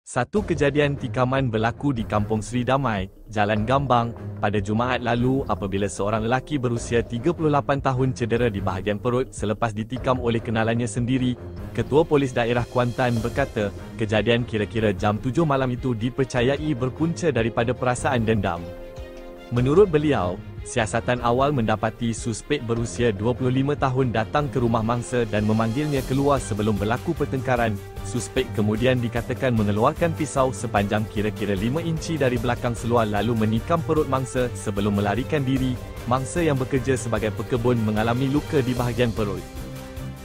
Satu kejadian tikaman berlaku di Kampung Seri Damai, Jalan Gambang, pada Jumaat lalu apabila seorang lelaki berusia 38 tahun cedera di bahagian perut selepas ditikam oleh kenalannya sendiri. Ketua Polis Daerah Kuantan berkata, kejadian kira-kira jam 7 malam itu dipercayai berpunca daripada perasaan dendam. Menurut beliau, siasatan awal mendapati suspek berusia 25 tahun datang ke rumah mangsa dan memanggilnya keluar sebelum berlaku pertengkaran. Suspek kemudian dikatakan mengeluarkan pisau sepanjang kira-kira 5 inci dari belakang seluar lalu menikam perut mangsa sebelum melarikan diri. Mangsa yang bekerja sebagai pekebun mengalami luka di bahagian perut.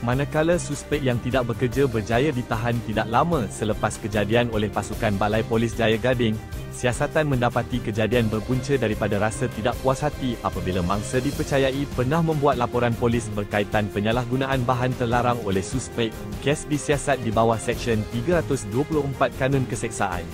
Manakala suspek yang tidak bekerja berjaya ditahan tidak lama selepas kejadian oleh pasukan Balai Polis Jaya Gading. Siasatan mendapati kejadian berpunca daripada rasa tidak puas hati apabila mangsa dipercayai pernah membuat laporan polis berkaitan penyalahgunaan bahan terlarang oleh suspek. Kes disiasat di bawah Seksyen 324 Kanun Keseksaan.